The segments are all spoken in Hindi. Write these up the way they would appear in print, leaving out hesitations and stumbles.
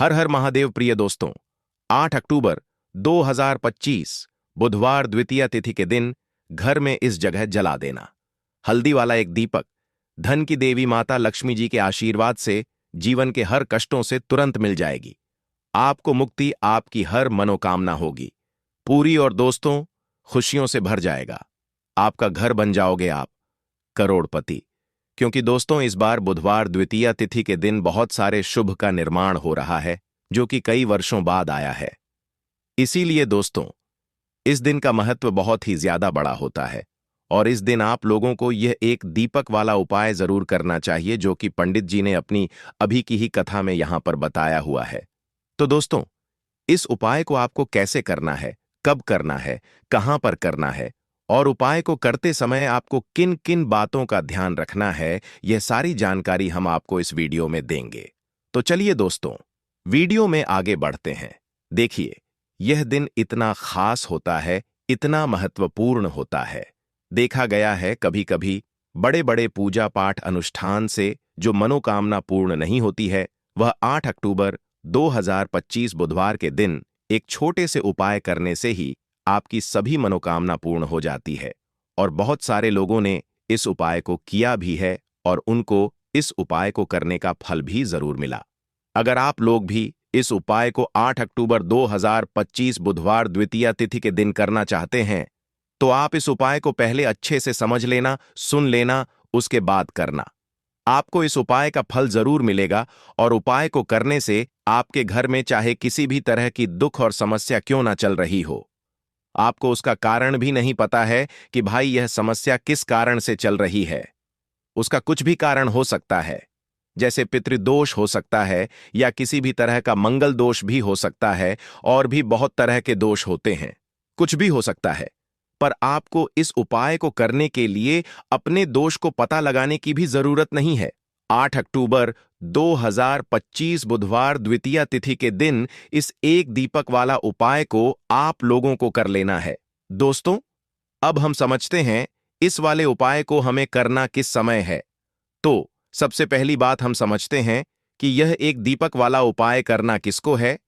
हर हर महादेव प्रिय दोस्तों। 8 अक्टूबर 2025 बुधवार द्वितीया तिथि के दिन घर में इस जगह जला देना हल्दी वाला एक दीपक धन की देवी माता लक्ष्मी जी के आशीर्वाद से जीवन के हर कष्टों से तुरंत मिल जाएगी। आपको मुक्ति, आपकी हर मनोकामना होगी पूरी और दोस्तों खुशियों से भर जाएगा। आपका घर बन जाओगे आप करोड़पति। क्योंकि दोस्तों इस बार बुधवार द्वितीया तिथि के दिन बहुत सारे शुभ का निर्माण हो रहा है जो कि कई वर्षों बाद आया है। इसीलिए दोस्तों इस दिन का महत्व बहुत ही ज्यादा बड़ा होता है और इस दिन आप लोगों को यह एक दीपक वाला उपाय जरूर करना चाहिए जो कि पंडित जी ने अपनी अभी की ही कथा में यहां पर बताया हुआ है। तो दोस्तों इस उपाय को आपको कैसे करना है, कब करना है, कहां पर करना है और उपाय को करते समय आपको किन किन बातों का ध्यान रखना है, यह सारी जानकारी हम आपको इस वीडियो में देंगे। तो चलिए दोस्तों वीडियो में आगे बढ़ते हैं। देखिए यह दिन इतना खास होता है, इतना महत्वपूर्ण होता है। देखा गया है कभी कभी बड़े बड़े पूजा पाठ अनुष्ठान से जो मनोकामना पूर्ण नहीं होती है वह 8 अक्टूबर 2025 बुधवार के दिन एक छोटे से उपाय करने से ही आपकी सभी मनोकामना पूर्ण हो जाती है। और बहुत सारे लोगों ने इस उपाय को किया भी है और उनको इस उपाय को करने का फल भी जरूर मिला। अगर आप लोग भी इस उपाय को 8 अक्टूबर 2025 बुधवार द्वितीया तिथि के दिन करना चाहते हैं तो आप इस उपाय को पहले अच्छे से समझ लेना, सुन लेना, उसके बाद करना। आपको इस उपाय का फल जरूर मिलेगा और उपाय को करने से आपके घर में चाहे किसी भी तरह की दुख और समस्या क्यों ना चल रही हो, आपको उसका कारण भी नहीं पता है कि भाई यह समस्या किस कारण से चल रही है। उसका कुछ भी कारण हो सकता है, जैसे पितृदोष हो सकता है या किसी भी तरह का मंगल दोष भी हो सकता है और भी बहुत तरह के दोष होते हैं, कुछ भी हो सकता है। पर आपको इस उपाय को करने के लिए अपने दोष को पता लगाने की भी जरूरत नहीं है। 8 अक्टूबर 2025 बुधवार द्वितीया तिथि के दिन इस एक दीपक वाला उपाय को आप लोगों को कर लेना है। दोस्तों अब हम समझते हैं इस वाले उपाय को हमें करना किस समय है। तो सबसे पहली बात हम समझते हैं कि यह एक दीपक वाला उपाय करना किसको है।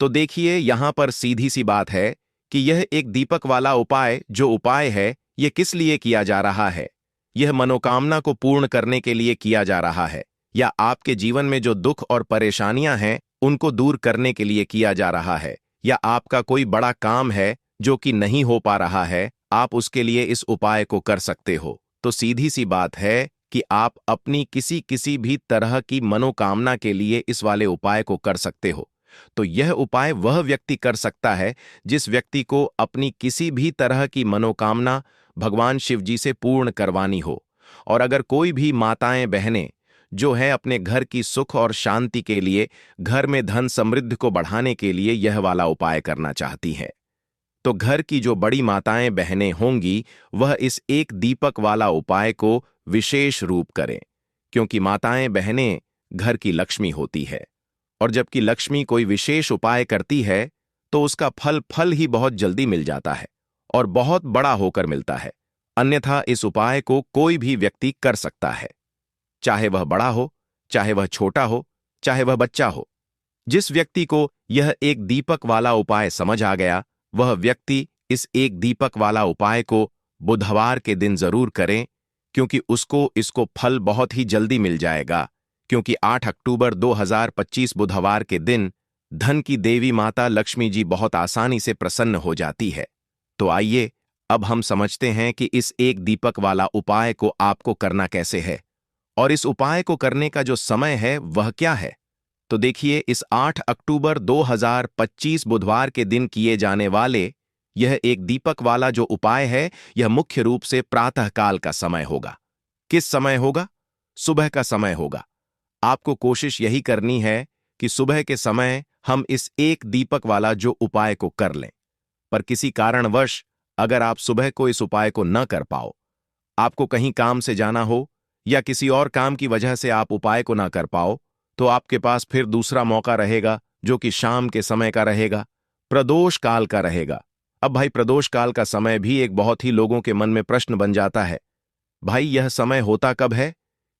तो देखिए यहां पर सीधी सी बात है कि यह एक दीपक वाला उपाय जो उपाय है यह किस लिए किया जा रहा है। यह मनोकामना को पूर्ण करने के लिए किया जा रहा है या आपके जीवन में जो दुख और परेशानियां हैं उनको दूर करने के लिए किया जा रहा है या आपका कोई बड़ा काम है जो कि नहीं हो पा रहा है, आप उसके लिए इस उपाय को कर सकते हो। तो सीधी सी बात है कि आप अपनी किसी भी तरह की मनोकामना के लिए इस वाले उपाय को कर सकते हो। तो यह उपाय वह व्यक्ति कर सकता है जिस व्यक्ति को अपनी किसी भी तरह की मनोकामना भगवान शिव जी से पूर्ण करवानी हो। और अगर कोई भी माताएं बहनें जो हैं अपने घर की सुख और शांति के लिए, घर में धन समृद्धि को बढ़ाने के लिए यह वाला उपाय करना चाहती हैं तो घर की जो बड़ी माताएं बहनें होंगी वह इस एक दीपक वाला उपाय को विशेष रूप करें, क्योंकि माताएं बहनें घर की लक्ष्मी होती है और जबकि लक्ष्मी कोई विशेष उपाय करती है तो उसका फल ही बहुत जल्दी मिल जाता है और बहुत बड़ा होकर मिलता है। अन्यथा इस उपाय को कोई भी व्यक्ति कर सकता है, चाहे वह बड़ा हो, चाहे वह छोटा हो, चाहे वह बच्चा हो। जिस व्यक्ति को यह एक दीपक वाला उपाय समझ आ गया वह व्यक्ति इस एक दीपक वाला उपाय को बुधवार के दिन जरूर करें, क्योंकि उसको इसको फल बहुत ही जल्दी मिल जाएगा। क्योंकि 8 अक्टूबर 2025 बुधवार के दिन धन की देवी माता लक्ष्मी जी बहुत आसानी से प्रसन्न हो जाती है। तो आइए अब हम समझते हैं कि इस एक दीपक वाला उपाय को आपको करना कैसे है और इस उपाय को करने का जो समय है वह क्या है। तो देखिए इस 8 अक्टूबर 2025 बुधवार के दिन किए जाने वाले यह एक दीपक वाला जो उपाय है यह मुख्य रूप से प्रातःकाल का समय होगा। किस समय होगा? सुबह का समय होगा। आपको कोशिश यही करनी है कि सुबह के समय हम इस एक दीपक वाला जो उपाय को कर लें। पर किसी कारणवश अगर आप सुबह को इस उपाय को न कर पाओ, आपको कहीं काम से जाना हो या किसी और काम की वजह से आप उपाय को ना कर पाओ, तो आपके पास फिर दूसरा मौका रहेगा जो कि शाम के समय का रहेगा, प्रदोष काल का रहेगा। अब भाई प्रदोष काल का समय भी एक बहुत ही लोगों के मन में प्रश्न बन जाता है, भाई यह समय होता कब है,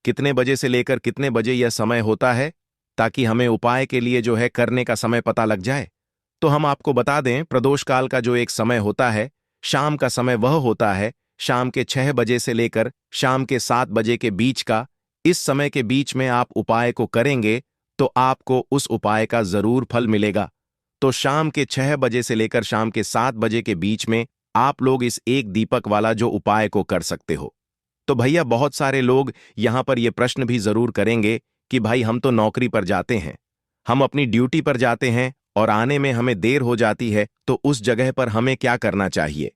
कितने बजे से लेकर कितने बजे यह समय होता है। ताकि हमें उपाय के लिए जो है करने का समय पता लग जाए। तो हम आपको बता दें, प्रदोष काल का जो एक समय होता है, शाम का समय वह होता है शाम के 6 बजे से लेकर शाम के 7 बजे के बीच का। इस समय के बीच में आप उपाय को करेंगे तो आपको उस उपाय का जरूर फल मिलेगा। तो शाम के 6 बजे से लेकर शाम के 7 बजे के बीच में आप लोग इस एक दीपक वाला जो उपाय को कर सकते हो। तो भैया बहुत सारे लोग यहां पर यह प्रश्न भी जरूर करेंगे कि भाई हम तो नौकरी पर जाते हैं, हम अपनी ड्यूटी पर जाते हैं और आने में हमें देर हो जाती है, तो उस जगह पर हमें क्या करना चाहिए।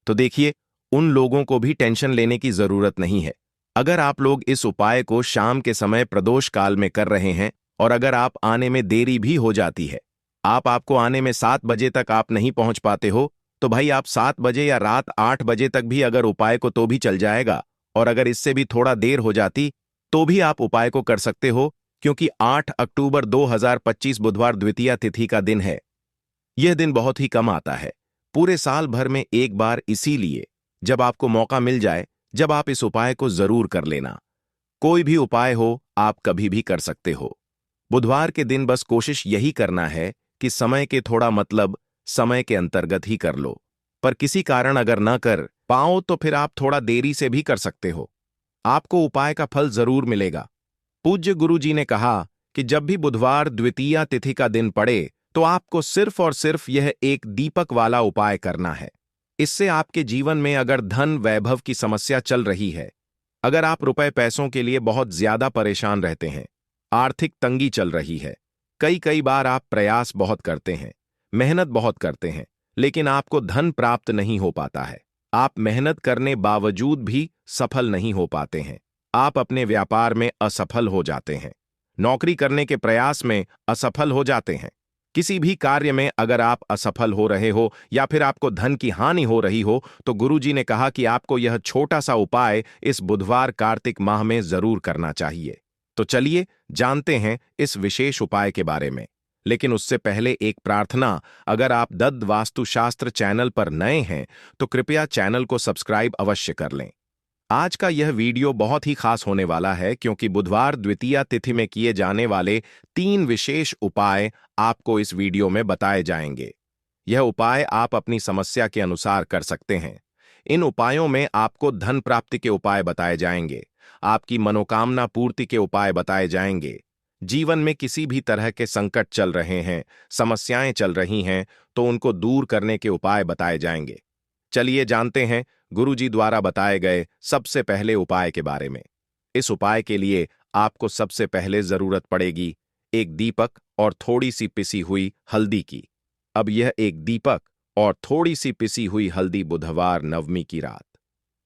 तो देखिए, उन लोगों को भी टेंशन लेने की जरूरत नहीं है। अगर आप लोग इस उपाय को शाम के समय प्रदोष काल में कर रहे हैं और अगर आप आने में देरी भी हो जाती है, आपको आने में 7 बजे तक आप नहीं पहुंच पाते हो, तो भाई आप 7 बजे या रात 8 बजे तक भी अगर उपाय को तो भी चल जाएगा। और अगर इससे भी थोड़ा देर हो जाती तो भी आप उपाय को कर सकते हो, क्योंकि 8 अक्टूबर 2025 बुधवार द्वितीया तिथि का दिन है। यह दिन बहुत ही कम आता है, पूरे साल भर में एक बार, इसीलिए जब आपको मौका मिल जाए, जब आप इस उपाय को जरूर कर लेना। कोई भी उपाय हो, आप कभी भी कर सकते हो। बुधवार के दिन बस कोशिश यही करना है कि समय के थोड़ा मतलब समय के अंतर्गत ही कर लो। पर किसी कारण अगर न कर पाओ तो फिर आप थोड़ा देरी से भी कर सकते हो, आपको उपाय का फल जरूर मिलेगा। पूज्य गुरु जी ने कहा कि जब भी बुधवार द्वितीया तिथि का दिन पड़े तो आपको सिर्फ और सिर्फ यह एक दीपक वाला उपाय करना है। इससे आपके जीवन में अगर धन वैभव की समस्या चल रही है, अगर आप रुपए पैसों के लिए बहुत ज्यादा परेशान रहते हैं, आर्थिक तंगी चल रही है, कई कई बार आप प्रयास बहुत करते हैं, मेहनत बहुत करते हैं, लेकिन आपको धन प्राप्त नहीं हो पाता है, आप मेहनत करने बावजूद भी सफल नहीं हो पाते हैं, आप अपने व्यापार में असफल हो जाते हैं, नौकरी करने के प्रयास में असफल हो जाते हैं, किसी भी कार्य में अगर आप असफल हो रहे हो या फिर आपको धन की हानि हो रही हो, तो गुरुजी ने कहा कि आपको यह छोटा सा उपाय इस बुधवार कार्तिक माह में जरूर करना चाहिए। तो चलिए जानते हैं इस विशेष उपाय के बारे में। लेकिन उससे पहले एक प्रार्थना, अगर आप दत्त वास्तुशास्त्र चैनल पर नए हैं तो कृपया चैनल को सब्सक्राइब अवश्य कर लें। आज का यह वीडियो बहुत ही खास होने वाला है, क्योंकि बुधवार द्वितीया तिथि में किए जाने वाले 3 विशेष उपाय आपको इस वीडियो में बताए जाएंगे। यह उपाय आप अपनी समस्या के अनुसार कर सकते हैं। इन उपायों में आपको धन प्राप्ति के उपाय बताए जाएंगे, आपकी मनोकामना पूर्ति के उपाय बताए जाएंगे। जीवन में किसी भी तरह के संकट चल रहे हैं, समस्याएं चल रही हैं, तो उनको दूर करने के उपाय बताए जाएंगे। चलिए जानते हैं गुरुजी द्वारा बताए गए सबसे पहले उपाय के बारे में। इस उपाय के लिए आपको सबसे पहले जरूरत पड़ेगी एक दीपक और थोड़ी सी पिसी हुई हल्दी की। अब यह एक दीपक और थोड़ी सी पिसी हुई हल्दी बुधवार नवमी की रात,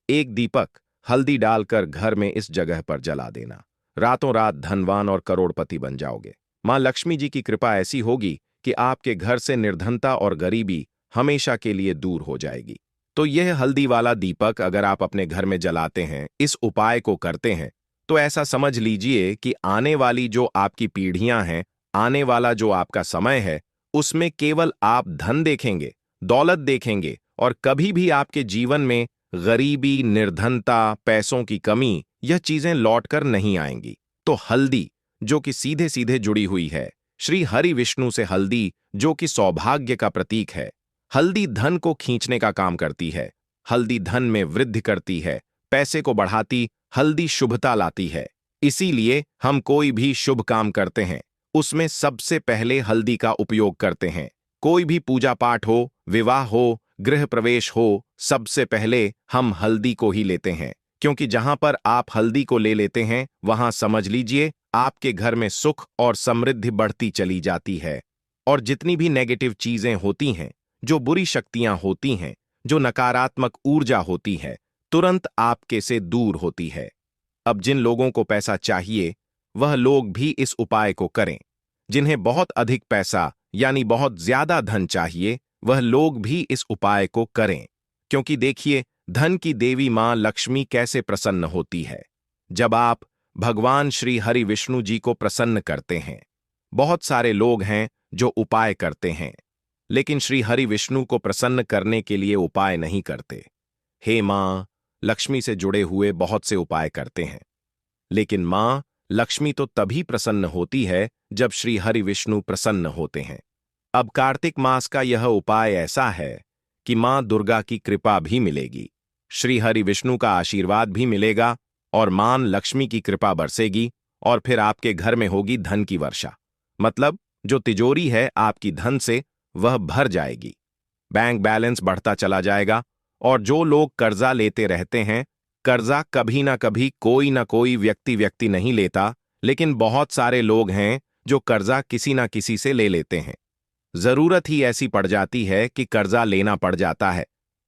एक दीपक हल्दी डालकर घर में इस जगह पर जला देना। रातों रात धनवान और करोड़पति बन जाओगे। मां लक्ष्मी जी की कृपा ऐसी होगी कि आपके घर से निर्धनता और गरीबी हमेशा के लिए दूर हो जाएगी। तो यह हल्दी वाला दीपक अगर आप अपने घर में जलाते हैं, इस उपाय को करते हैं, तो ऐसा समझ लीजिए कि आने वाली जो आपकी पीढ़ियां हैं, आने वाला जो आपका समय है, उसमें केवल आप धन देखेंगे, दौलत देखेंगे और कभी भी आपके जीवन में गरीबी, निर्धनता, पैसों की कमी, यह चीजें लौटकर नहीं आएंगी। तो हल्दी जो कि सीधे सीधे जुड़ी हुई है श्री हरि विष्णु से, हल्दी जो कि सौभाग्य का प्रतीक है, हल्दी धन को खींचने का काम करती है, हल्दी धन में वृद्धि करती है, पैसे को बढ़ाती, हल्दी शुभता लाती है। इसीलिए हम कोई भी शुभ काम करते हैं उसमें सबसे पहले हल्दी का उपयोग करते हैं। कोई भी पूजा पाठ हो, विवाह हो, गृह प्रवेश हो, सबसे पहले हम हल्दी को ही लेते हैं, क्योंकि जहां पर आप हल्दी को ले लेते हैं वहां समझ लीजिए आपके घर में सुख और समृद्धि बढ़ती चली जाती है। और जितनी भी नेगेटिव चीजें होती हैं, जो बुरी शक्तियां होती हैं, जो नकारात्मक ऊर्जा होती है, तुरंत आपके से दूर होती है। अब जिन लोगों को पैसा चाहिए वह लोग भी इस उपाय को करें। जिन्हें बहुत अधिक पैसा यानी बहुत ज्यादा धन चाहिए वह लोग भी इस उपाय को करें, क्योंकि देखिए धन की देवी मां लक्ष्मी कैसे प्रसन्न होती है जब आप भगवान श्री हरि विष्णु जी को प्रसन्न करते हैं। बहुत सारे लोग हैं जो उपाय करते हैं लेकिन श्री हरि विष्णु को प्रसन्न करने के लिए उपाय नहीं करते। हे मां लक्ष्मी से जुड़े हुए बहुत से उपाय करते हैं, लेकिन मां लक्ष्मी तो तभी प्रसन्न होती है जब श्री हरि विष्णु प्रसन्न होते हैं। अब कार्तिक मास का यह उपाय ऐसा है कि मां दुर्गा की कृपा भी मिलेगी, श्री हरि विष्णु का आशीर्वाद भी मिलेगा और मां लक्ष्मी की कृपा बरसेगी और फिर आपके घर में होगी धन की वर्षा। मतलब जो तिजोरी है आपकी धन से वह भर जाएगी, बैंक बैलेंस बढ़ता चला जाएगा। और जो लोग कर्जा लेते रहते हैं, कर्जा कभी ना कोई व्यक्ति नहीं लेता, लेकिन बहुत सारे लोग हैं जो कर्जा किसी ना किसी से ले लेते हैं। जरूरत ही ऐसी पड़ जाती है कि कर्जा लेना पड़ जाता है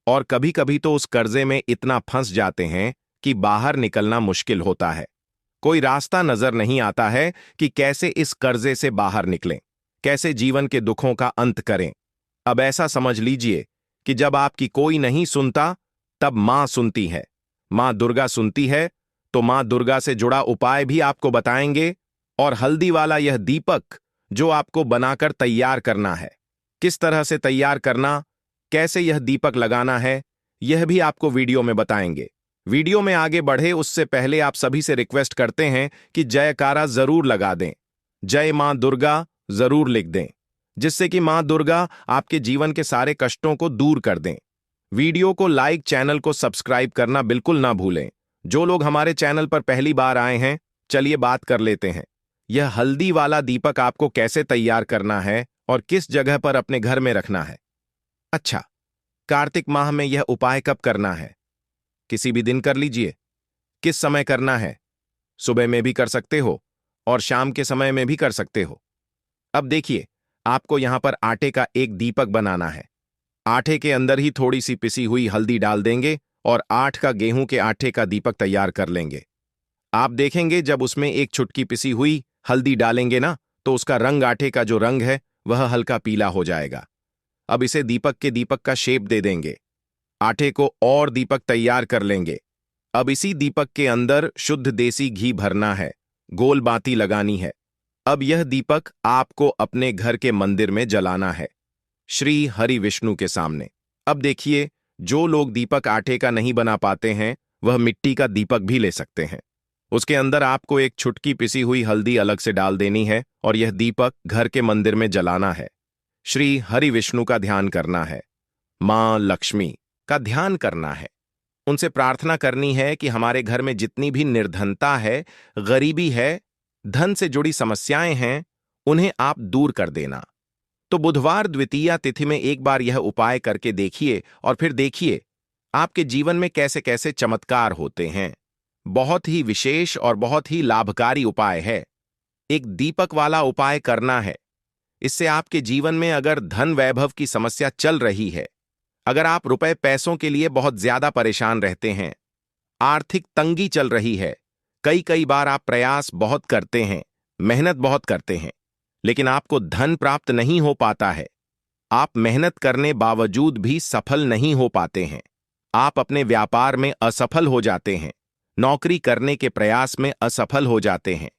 और कभी कभी तो उस कर्जे में इतना फंस जाते हैं कि बाहर निकलना मुश्किल होता है। कोई रास्ता नजर नहीं आता है कि कैसे इस कर्जे से बाहर निकलें, कैसे जीवन के दुखों का अंत करें। अब ऐसा समझ लीजिए कि जब आपकी कोई नहीं सुनता तब मां सुनती है, मां दुर्गा सुनती है। तो मां दुर्गा से जुड़ा उपाय भी आपको बताएंगे और हल्दी वाला यह दीपक जो आपको बनाकर तैयार करना है, किस तरह से तैयार करना, कैसे यह दीपक लगाना है, यह भी आपको वीडियो में बताएंगे। वीडियो में आगे बढ़े उससे पहले आप सभी से रिक्वेस्ट करते हैं कि जयकारा जरूर लगा दें, जय मां दुर्गा जरूर लिख दें, जिससे कि मां दुर्गा आपके जीवन के सारे कष्टों को दूर कर दें। वीडियो को लाइक, चैनल को सब्सक्राइब करना बिल्कुल ना भूलें। जो लोग हमारे चैनल पर पहली बार आए हैं, चलिए बात कर लेते हैं। यह हल्दी वाला दीपक आपको कैसे तैयार करना है और किस जगह पर अपने घर में रखना है। अच्छा, कार्तिक माह में यह उपाय कब करना है? किसी भी दिन कर लीजिए। किस समय करना है? सुबह में भी कर सकते हो और शाम के समय में भी कर सकते हो। अब देखिए, आपको यहां पर आटे का एक दीपक बनाना है। आटे के अंदर ही थोड़ी सी पिसी हुई हल्दी डाल देंगे और 8 का गेहूं के आटे का दीपक तैयार कर लेंगे। आप देखेंगे जब उसमें एक चुटकी पिसी हुई हल्दी डालेंगे ना, तो उसका रंग, आटे का जो रंग है वह हल्का पीला हो जाएगा। अब इसे दीपक के दीपक का शेप दे देंगे। आटे को और दीपक तैयार कर लेंगे। अब इसी दीपक के अंदर शुद्ध देसी घी भरना है, गोल बाती लगानी है। अब यह दीपक आपको अपने घर के मंदिर में जलाना है, श्री हरि विष्णु के सामने। अब देखिए, जो लोग दीपक आटे का नहीं बना पाते हैं वह मिट्टी का दीपक भी ले सकते हैं। उसके अंदर आपको एक छुटकी पिसी हुई हल्दी अलग से डाल देनी है और यह दीपक घर के मंदिर में जलाना है। श्री हरि विष्णु का ध्यान करना है, मां लक्ष्मी का ध्यान करना है। उनसे प्रार्थना करनी है कि हमारे घर में जितनी भी निर्धनता है, गरीबी है, धन से जुड़ी समस्याएं हैं, उन्हें आप दूर कर देना। तो बुधवार द्वितीया तिथि में एक बार यह उपाय करके देखिए और फिर देखिए आपके जीवन में कैसे कैसे चमत्कार होते हैं। बहुत ही विशेष और बहुत ही लाभकारी उपाय है। एक दीपक वाला उपाय करना है। इससे आपके जीवन में अगर धन वैभव की समस्या चल रही है, अगर आप रुपए पैसों के लिए बहुत ज्यादा परेशान रहते हैं, आर्थिक तंगी चल रही है, कई बार आप प्रयास बहुत करते हैं, मेहनत बहुत करते हैं, लेकिन आपको धन प्राप्त नहीं हो पाता है, आप मेहनत करने बावजूद भी सफल नहीं हो पाते हैं, आप अपने व्यापार में असफल हो जाते हैं, नौकरी करने के प्रयास में असफल हो जाते हैं,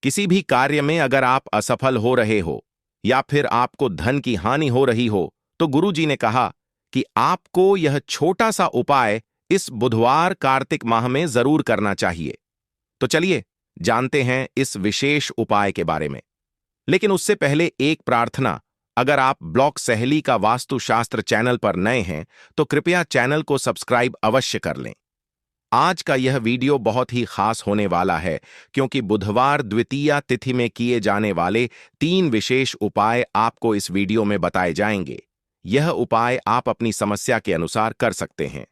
किसी भी कार्य में अगर आप असफल हो रहे हो या फिर आपको धन की हानि हो रही हो, तो गुरुजी ने कहा कि आपको यह छोटा सा उपाय इस बुधवार कार्तिक माह में जरूर करना चाहिए। तो चलिए जानते हैं इस विशेष उपाय के बारे में। लेकिन उससे पहले एक प्रार्थना, अगर आप ब्लॉग सहेली का वास्तुशास्त्र चैनल पर नए हैं तो कृपया चैनल को सब्सक्राइब अवश्य कर लें। आज का यह वीडियो बहुत ही खास होने वाला है क्योंकि बुधवार द्वितीया तिथि में किए जाने वाले 3 विशेष उपाय आपको इस वीडियो में बताए जाएंगे। यह उपाय आप अपनी समस्या के अनुसार कर सकते हैं।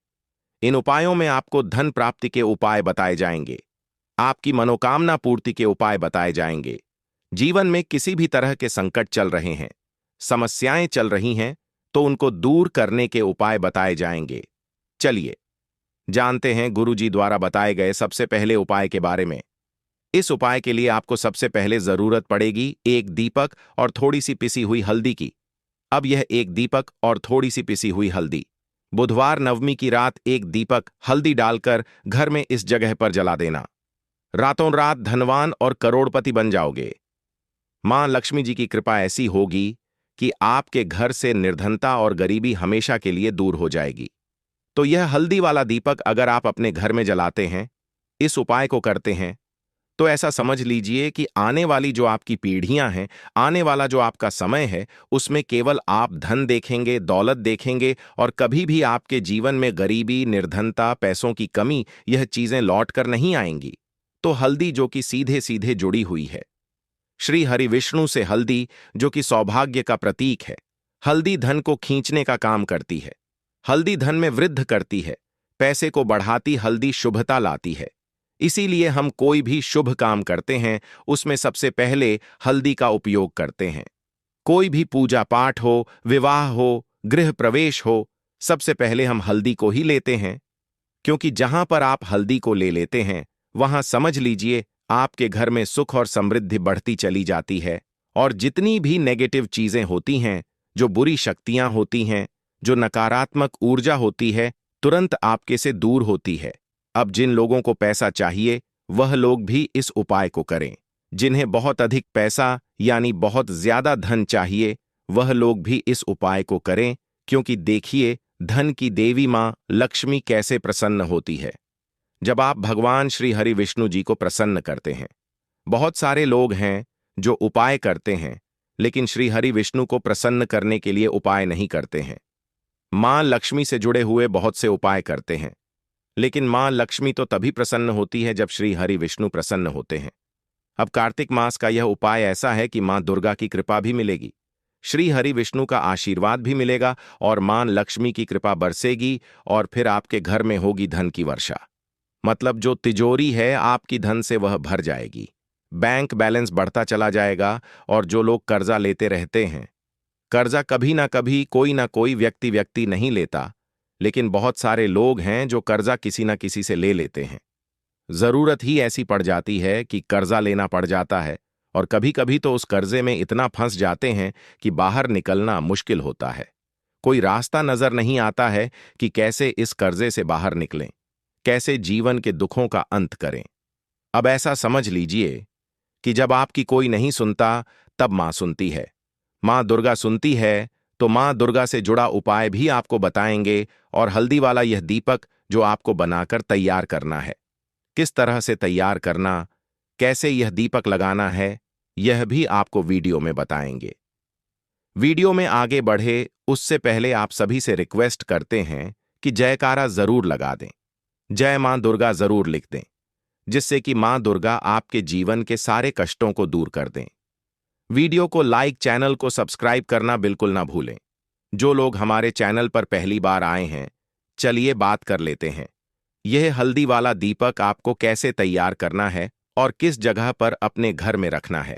इन उपायों में आपको धन प्राप्ति के उपाय बताए जाएंगे, आपकी मनोकामना पूर्ति के उपाय बताए जाएंगे। जीवन में किसी भी तरह के संकट चल रहे हैं, समस्याएं चल रही हैं, तो उनको दूर करने के उपाय बताए जाएंगे। चलिए जानते हैं गुरुजी द्वारा बताए गए सबसे पहले उपाय के बारे में। इस उपाय के लिए आपको सबसे पहले जरूरत पड़ेगी एक दीपक और थोड़ी सी पिसी हुई हल्दी की। अब यह एक दीपक और थोड़ी सी पिसी हुई हल्दी बुधवार नवमी की रात एक दीपक हल्दी डालकर घर में इस जगह पर जला देना। रातों रात धनवान और करोड़पति बन जाओगे। मां लक्ष्मी जी की कृपा ऐसी होगी कि आपके घर से निर्धनता और गरीबी हमेशा के लिए दूर हो जाएगी। तो यह हल्दी वाला दीपक अगर आप अपने घर में जलाते हैं, इस उपाय को करते हैं, तो ऐसा समझ लीजिए कि आने वाली जो आपकी पीढ़ियां हैं, आने वाला जो आपका समय है, उसमें केवल आप धन देखेंगे, दौलत देखेंगे और कभी भी आपके जीवन में गरीबी, निर्धनता, पैसों की कमी, यह चीजें लौट कर नहीं आएंगी। तो हल्दी जो कि सीधे सीधे जुड़ी हुई है श्री हरि विष्णु से, हल्दी जो कि सौभाग्य का प्रतीक है। हल्दी धन को खींचने का काम करती है। हल्दी धन में वृद्धि करती है, पैसे को बढ़ाती, हल्दी शुभता लाती है। इसीलिए हम कोई भी शुभ काम करते हैं उसमें सबसे पहले हल्दी का उपयोग करते हैं। कोई भी पूजा पाठ हो, विवाह हो, गृह प्रवेश हो, सबसे पहले हम हल्दी को ही लेते हैं। क्योंकि जहां पर आप हल्दी को ले लेते हैं वहां समझ लीजिए आपके घर में सुख और समृद्धि बढ़ती चली जाती है। और जितनी भी नेगेटिव चीजें होती हैं, जो बुरी शक्तियां होती हैं, जो नकारात्मक ऊर्जा होती है, तुरंत आपके से दूर होती है। अब जिन लोगों को पैसा चाहिए वह लोग भी इस उपाय को करें। जिन्हें बहुत अधिक पैसा यानी बहुत ज्यादा धन चाहिए वह लोग भी इस उपाय को करें। क्योंकि देखिए धन की देवी मां लक्ष्मी कैसे प्रसन्न होती है जब आप भगवान श्री हरि विष्णु जी को प्रसन्न करते हैं। बहुत सारे लोग हैं जो उपाय करते हैं लेकिन श्री हरि विष्णु को प्रसन्न करने के लिए उपाय नहीं करते हैं। मां लक्ष्मी से जुड़े हुए बहुत से उपाय करते हैं लेकिन मां लक्ष्मी तो तभी प्रसन्न होती है जब श्री हरि विष्णु प्रसन्न होते हैं। अब कार्तिक मास का यह उपाय ऐसा है कि मां दुर्गा की कृपा भी मिलेगी, श्री हरि विष्णु का आशीर्वाद भी मिलेगा और मां लक्ष्मी की कृपा बरसेगी और फिर आपके घर में होगी धन की वर्षा। मतलब जो तिजोरी है आपकी धन से वह भर जाएगी, बैंक बैलेंस बढ़ता चला जाएगा। और जो लोग कर्जा लेते रहते हैं, कर्जा कभी ना कोई व्यक्ति नहीं लेता, लेकिन बहुत सारे लोग हैं जो कर्जा किसी ना किसी से ले लेते हैं। जरूरत ही ऐसी पड़ जाती है कि कर्जा लेना पड़ जाता है और कभी कभी तो उस कर्जे में इतना फंस जाते हैं कि बाहर निकलना मुश्किल होता है। कोई रास्ता नजर नहीं आता है कि कैसे इस कर्जे से बाहर निकलें, कैसे जीवन के दुखों का अंत करें। अब ऐसा समझ लीजिए कि जब आपकी कोई नहीं सुनता तब मां सुनती है। मां दुर्गा सुनती है तो मां दुर्गा से जुड़ा उपाय भी आपको बताएंगे। और हल्दी वाला यह दीपक जो आपको बनाकर तैयार करना है, किस तरह से तैयार करना, कैसे यह दीपक लगाना है, यह भी आपको वीडियो में बताएंगे। वीडियो में आगे बढ़े उससे पहले आप सभी से रिक्वेस्ट करते हैं कि जयकारा जरूर लगा दें, जय मां दुर्गा जरूर लिख दें, जिससे कि मां दुर्गा आपके जीवन के सारे कष्टों को दूर कर दें। वीडियो को लाइक, चैनल को सब्सक्राइब करना बिल्कुल ना भूलें। जो लोग हमारे चैनल पर पहली बार आए हैं, चलिए बात कर लेते हैं। यह हल्दी वाला दीपक आपको कैसे तैयार करना है और किस जगह पर अपने घर में रखना है।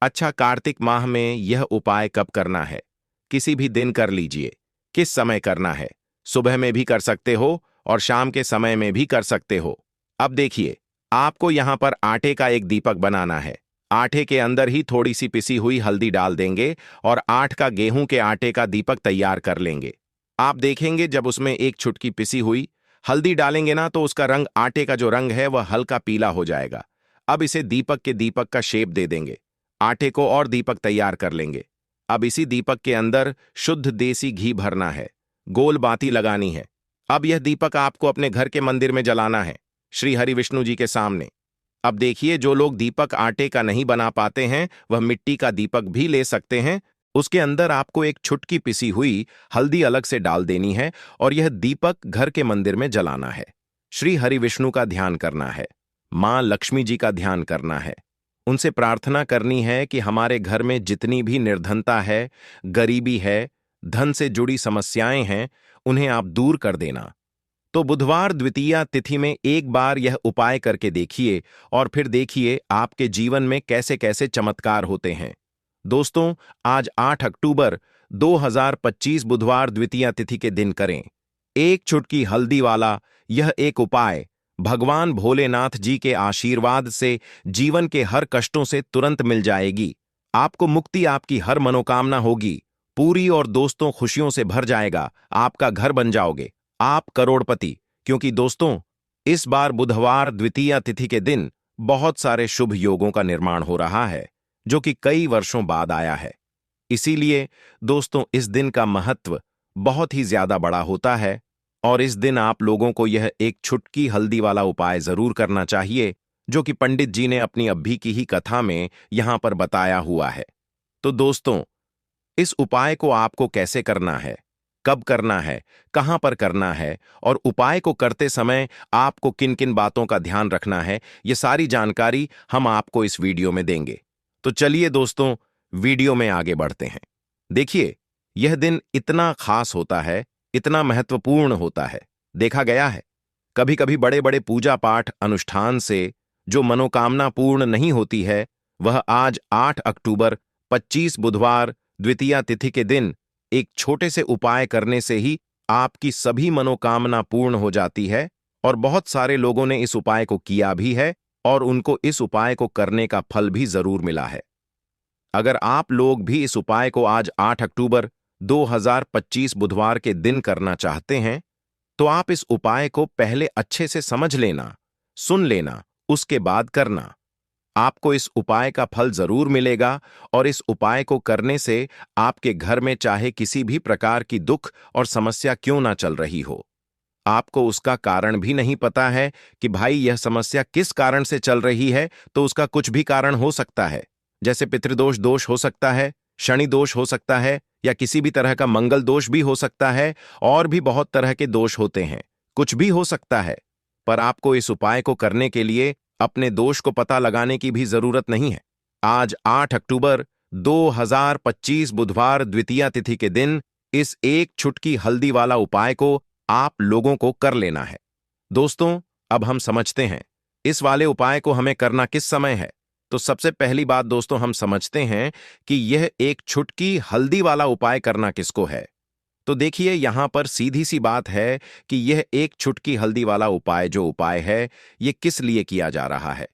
अच्छा, कार्तिक माह में यह उपाय कब करना है? किसी भी दिन कर लीजिए। किस समय करना है? सुबह में भी कर सकते हो और शाम के समय में भी कर सकते हो। अब देखिए, आपको यहां पर आटे का एक दीपक बनाना है। आटे के अंदर ही थोड़ी सी पिसी हुई हल्दी डाल देंगे और 8 का गेहूं के आटे का दीपक तैयार कर लेंगे। आप देखेंगे जब उसमें एक चुटकी पिसी हुई हल्दी डालेंगे ना तो उसका रंग, आटे का जो रंग है वह हल्का पीला हो जाएगा। अब इसे दीपक के दीपक का शेप दे देंगे। आटे को और दीपक तैयार कर लेंगे। अब इसी दीपक के अंदर शुद्ध देसी घी भरना है, गोल बाती लगानी है। अब यह दीपक आपको अपने घर के मंदिर में जलाना है, श्री हरि विष्णु जी के सामने। अब देखिए, जो लोग दीपक आटे का नहीं बना पाते हैं वह मिट्टी का दीपक भी ले सकते हैं। उसके अंदर आपको एक छुटकी पिसी हुई हल्दी अलग से डाल देनी है और यह दीपक घर के मंदिर में जलाना है। श्री हरि विष्णु का ध्यान करना है, मां लक्ष्मी जी का ध्यान करना है। उनसे प्रार्थना करनी है कि हमारे घर में जितनी भी निर्धनता है, गरीबी है, धन से जुड़ी समस्याएं हैं, उन्हें आप दूर कर देना। तो बुधवार द्वितीया तिथि में एक बार यह उपाय करके देखिए और फिर देखिए आपके जीवन में कैसे कैसे चमत्कार होते हैं। दोस्तों, आज 8 अक्टूबर 2025 बुधवार द्वितीया तिथि के दिन करें एक चुटकी हल्दी वाला यह एक उपाय। भगवान भोलेनाथ जी के आशीर्वाद से जीवन के हर कष्टों से तुरंत मिल जाएगी। आपको मुक्ति, आपकी हर मनोकामना होगी पूरी और दोस्तों खुशियों से भर जाएगा। आपका घर बन जाओगे, आप करोड़पति। क्योंकि दोस्तों, इस बार बुधवार द्वितीया तिथि के दिन बहुत सारे शुभ योगों का निर्माण हो रहा है जो कि कई वर्षों बाद आया है। इसीलिए दोस्तों, इस दिन का महत्व बहुत ही ज्यादा बड़ा होता है और इस दिन आप लोगों को यह एक छुटकी हल्दी वाला उपाय जरूर करना चाहिए। जो कि पंडित जी ने अपनी अभी की ही कथा में यहां पर बताया हुआ है। तो दोस्तों, इस उपाय को आपको कैसे करना है, कब करना है, कहां पर करना है और उपाय को करते समय आपको किन किन बातों का ध्यान रखना है, ये सारी जानकारी हम आपको इस वीडियो में देंगे। तो चलिए दोस्तों, वीडियो में आगे बढ़ते हैं। देखिए, यह दिन इतना खास होता है, इतना महत्वपूर्ण होता है। देखा गया है, कभी कभी बड़े बड़े पूजा पाठ अनुष्ठान से जो मनोकामना पूर्ण नहीं होती है, वह आज 8 अक्टूबर 25 बुधवार द्वितीया तिथि के दिन एक छोटे से उपाय करने से ही आपकी सभी मनोकामना पूर्ण हो जाती है। और बहुत सारे लोगों ने इस उपाय को किया भी है और उनको इस उपाय को करने का फल भी जरूर मिला है। अगर आप लोग भी इस उपाय को आज 8 अक्टूबर 2025 बुधवार के दिन करना चाहते हैं, तो आप इस उपाय को पहले अच्छे से समझ लेना, सुन लेना, उसके बाद करना। आपको इस उपाय का फल जरूर मिलेगा और इस उपाय को करने से आपके घर में चाहे किसी भी प्रकार की दुख और समस्या क्यों ना चल रही हो, आपको उसका कारण भी नहीं पता है कि भाई यह समस्या किस कारण से चल रही है, तो उसका कुछ भी कारण हो सकता है। जैसे पितृदोष दोष हो सकता है, शनि दोष हो सकता है, या किसी भी तरह का मंगल दोष भी हो सकता है, और भी बहुत तरह के दोष होते हैं, कुछ भी हो सकता है। पर आपको इस उपाय को करने के लिए अपने दोष को पता लगाने की भी जरूरत नहीं है। आज 8 अक्टूबर 2025 बुधवार द्वितीया तिथि के दिन इस एक चुटकी हल्दी वाला उपाय को आप लोगों को कर लेना है। दोस्तों, अब हम समझते हैं इस वाले उपाय को हमें करना किस समय है। तो सबसे पहली बात दोस्तों, हम समझते हैं कि यह एक चुटकी हल्दी वाला उपाय करना किसको है। तो देखिए, यहां पर सीधी सी बात है कि यह एक चुटकी हल्दी वाला उपाय जो उपाय है, यह किस लिए किया जा रहा है।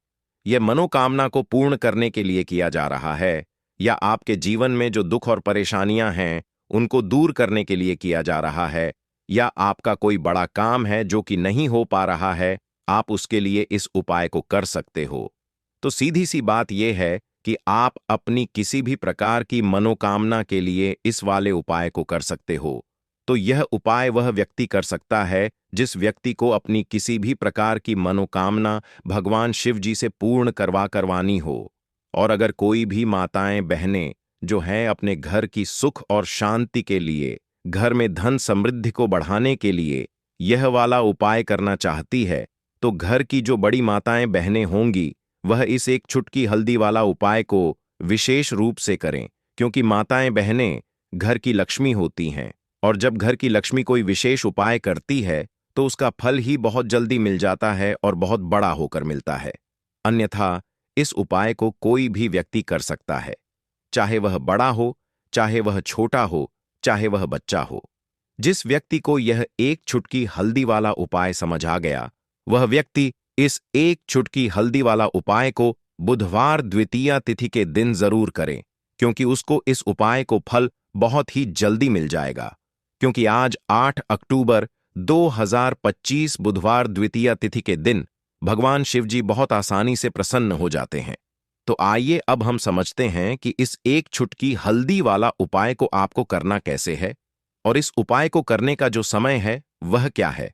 यह मनोकामना को पूर्ण करने के लिए किया जा रहा है, या आपके जीवन में जो दुख और परेशानियां हैं उनको दूर करने के लिए किया जा रहा है, या आपका कोई बड़ा काम है जो कि नहीं हो पा रहा है, आप उसके लिए इस उपाय को कर सकते हो। तो सीधी सी बात यह है कि आप अपनी किसी भी प्रकार की मनोकामना के लिए इस वाले उपाय को कर सकते हो। तो यह उपाय वह व्यक्ति कर सकता है जिस व्यक्ति को अपनी किसी भी प्रकार की मनोकामना भगवान शिव जी से पूर्ण करवानी हो। और अगर कोई भी माताएं बहनें जो हैं अपने घर की सुख और शांति के लिए, घर में धन समृद्धि को बढ़ाने के लिए यह वाला उपाय करना चाहती है, तो घर की जो बड़ी माताएं बहनें होंगी वह इस एक चुटकी हल्दी वाला उपाय को विशेष रूप से करें, क्योंकि माताएं बहनें घर की लक्ष्मी होती हैं, और जब घर की लक्ष्मी कोई विशेष उपाय करती है तो उसका फल ही बहुत जल्दी मिल जाता है और बहुत बड़ा होकर मिलता है। अन्यथा इस उपाय को कोई भी व्यक्ति कर सकता है, चाहे वह बड़ा हो, चाहे वह छोटा हो, चाहे वह बच्चा हो। जिस व्यक्ति को यह एक चुटकी हल्दी वाला उपाय समझ आ गया, वह व्यक्ति इस एक चुटकी हल्दी वाला उपाय को बुधवार द्वितीया तिथि के दिन जरूर करें, क्योंकि उसको इस उपाय को फल बहुत ही जल्दी मिल जाएगा। क्योंकि आज 8 अक्टूबर 2025 बुधवार द्वितीया तिथि के दिन भगवान शिव जी बहुत आसानी से प्रसन्न हो जाते हैं। तो आइए अब हम समझते हैं कि इस एक चुटकी हल्दी वाला उपाय को आपको करना कैसे है, और इस उपाय को करने का जो समय है वह क्या है।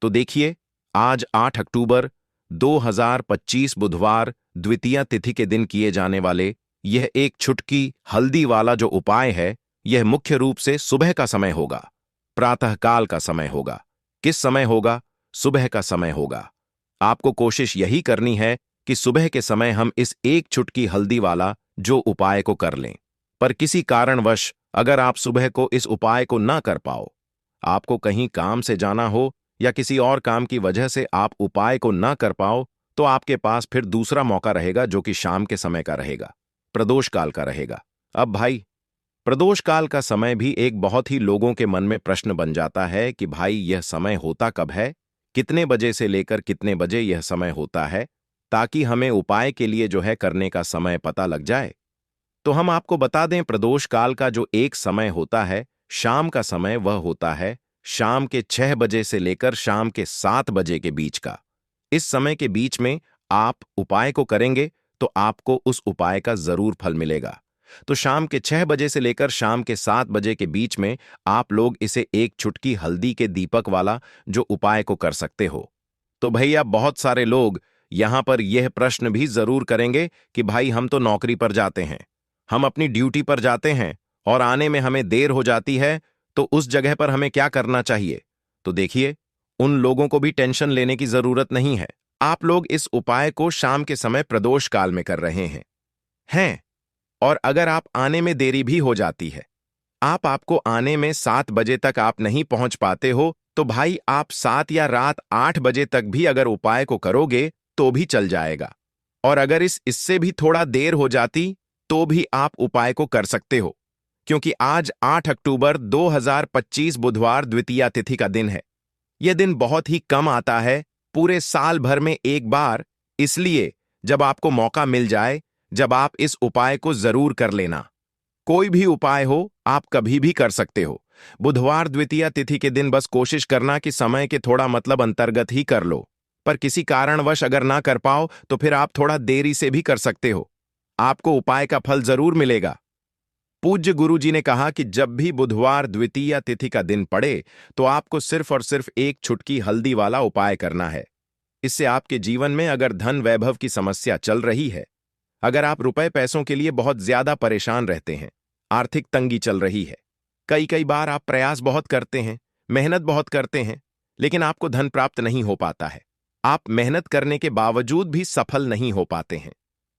तो देखिए, आज 8 अक्टूबर 2025 बुधवार द्वितीया तिथि के दिन किए जाने वाले यह एक चुटकी हल्दी वाला जो उपाय है, यह मुख्य रूप से सुबह का समय होगा, प्रातःकाल का समय होगा। किस समय होगा? सुबह का समय होगा। आपको कोशिश यही करनी है कि सुबह के समय हम इस एक चुटकी हल्दी वाला जो उपाय को कर लें। पर किसी कारणवश अगर आप सुबह को इस उपाय को ना कर पाओ, आपको कहीं काम से जाना हो या किसी और काम की वजह से आप उपाय को ना कर पाओ, तो आपके पास फिर दूसरा मौका रहेगा जो कि शाम के समय का रहेगा, प्रदोष काल का रहेगा। अब भाई, प्रदोष काल का समय भी एक बहुत ही लोगों के मन में प्रश्न बन जाता है कि भाई यह समय होता कब है, कितने बजे से लेकर कितने बजे यह समय होता है, ताकि हमें उपाय के लिए जो है करने का समय पता लग जाए। तो हम आपको बता दें, प्रदोष काल का जो एक समय होता है, शाम का समय, वह होता है शाम के 6 बजे से लेकर शाम के 7 बजे के बीच का। इस समय के बीच में आप उपाय को करेंगे तो आपको उस उपाय का जरूर फल मिलेगा। तो शाम के 6 बजे से लेकर शाम के 7 बजे के बीच में आप लोग इसे एक चुटकी हल्दी के दीपक वाला जो उपाय को कर सकते हो। तो भैया, बहुत सारे लोग यहां पर यह प्रश्न भी जरूर करेंगे कि भाई हम तो नौकरी पर जाते हैं, हम अपनी ड्यूटी पर जाते हैं और आने में हमें देर हो जाती है, तो उस जगह पर हमें क्या करना चाहिए। तो देखिए, उन लोगों को भी टेंशन लेने की जरूरत नहीं है। आप लोग इस उपाय को शाम के समय प्रदोष काल में कर रहे हैं। और अगर आप आने में देरी भी हो जाती है, आपको आने में 7 बजे तक आप नहीं पहुंच पाते हो, तो भाई आप 7 या रात 8 बजे तक भी अगर उपाय को करोगे तो भी चल जाएगा। और अगर इससे भी थोड़ा देर हो जाती तो भी आप उपाय को कर सकते हो, क्योंकि आज 8 अक्टूबर 2025 बुधवार द्वितीया तिथि का दिन है। यह दिन बहुत ही कम आता है, पूरे साल भर में एक बार। इसलिए जब आपको मौका मिल जाए, जब आप इस उपाय को जरूर कर लेना। कोई भी उपाय हो, आप कभी भी कर सकते हो। बुधवार द्वितीया तिथि के दिन बस कोशिश करना कि समय के थोड़ा मतलब अंतर्गत ही कर लो, पर किसी कारणवश अगर ना कर पाओ तो फिर आप थोड़ा देरी से भी कर सकते हो। आपको उपाय का फल जरूर मिलेगा। पूज्य गुरु जी ने कहा कि जब भी बुधवार द्वितीया तिथि का दिन पड़े तो आपको सिर्फ और सिर्फ एक चुटकी हल्दी वाला उपाय करना है। इससे आपके जीवन में अगर धन वैभव की समस्या चल रही है, अगर आप रुपए पैसों के लिए बहुत ज्यादा परेशान रहते हैं, आर्थिक तंगी चल रही है, कई कई बार आप प्रयास बहुत करते हैं, मेहनत बहुत करते हैं, लेकिन आपको धन प्राप्त नहीं हो पाता है, आप मेहनत करने के बावजूद भी सफल नहीं हो पाते हैं,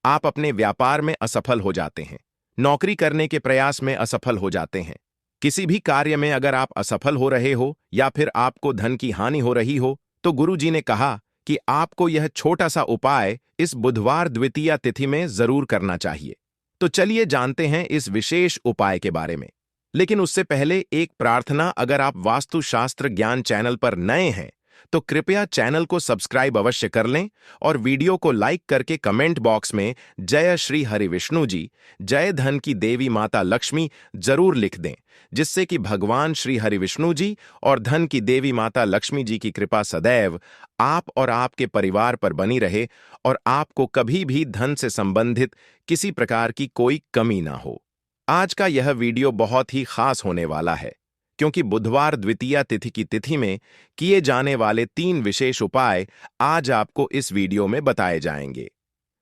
आप अपने व्यापार में असफल हो जाते हैं, नौकरी करने के प्रयास में असफल हो जाते हैं, किसी भी कार्य में अगर आप असफल हो रहे हो या फिर आपको धन की हानि हो रही हो, तो गुरु जी ने कहा कि आपको यह छोटा सा उपाय इस बुधवार द्वितीया तिथि में जरूर करना चाहिए। तो चलिए जानते हैं इस विशेष उपाय के बारे में। लेकिन उससे पहले एक प्रार्थना, अगर आप वास्तुशास्त्र ज्ञान चैनल पर नए हैं तो कृपया चैनल को सब्सक्राइब अवश्य कर लें और वीडियो को लाइक करके कमेंट बॉक्स में जय श्री हरि विष्णु जी, जय धन की देवी माता लक्ष्मी जरूर लिख दें, जिससे कि भगवान श्री हरि विष्णु जी और धन की देवी माता लक्ष्मी जी की कृपा सदैव आप और आपके परिवार पर बनी रहे और आपको कभी भी धन से संबंधित किसी प्रकार की कोई कमी ना हो। आज का यह वीडियो बहुत ही खास होने वाला है, क्योंकि बुधवार द्वितीया तिथि की तिथि में किए जाने वाले 3 विशेष उपाय आज आपको इस वीडियो में बताए जाएंगे।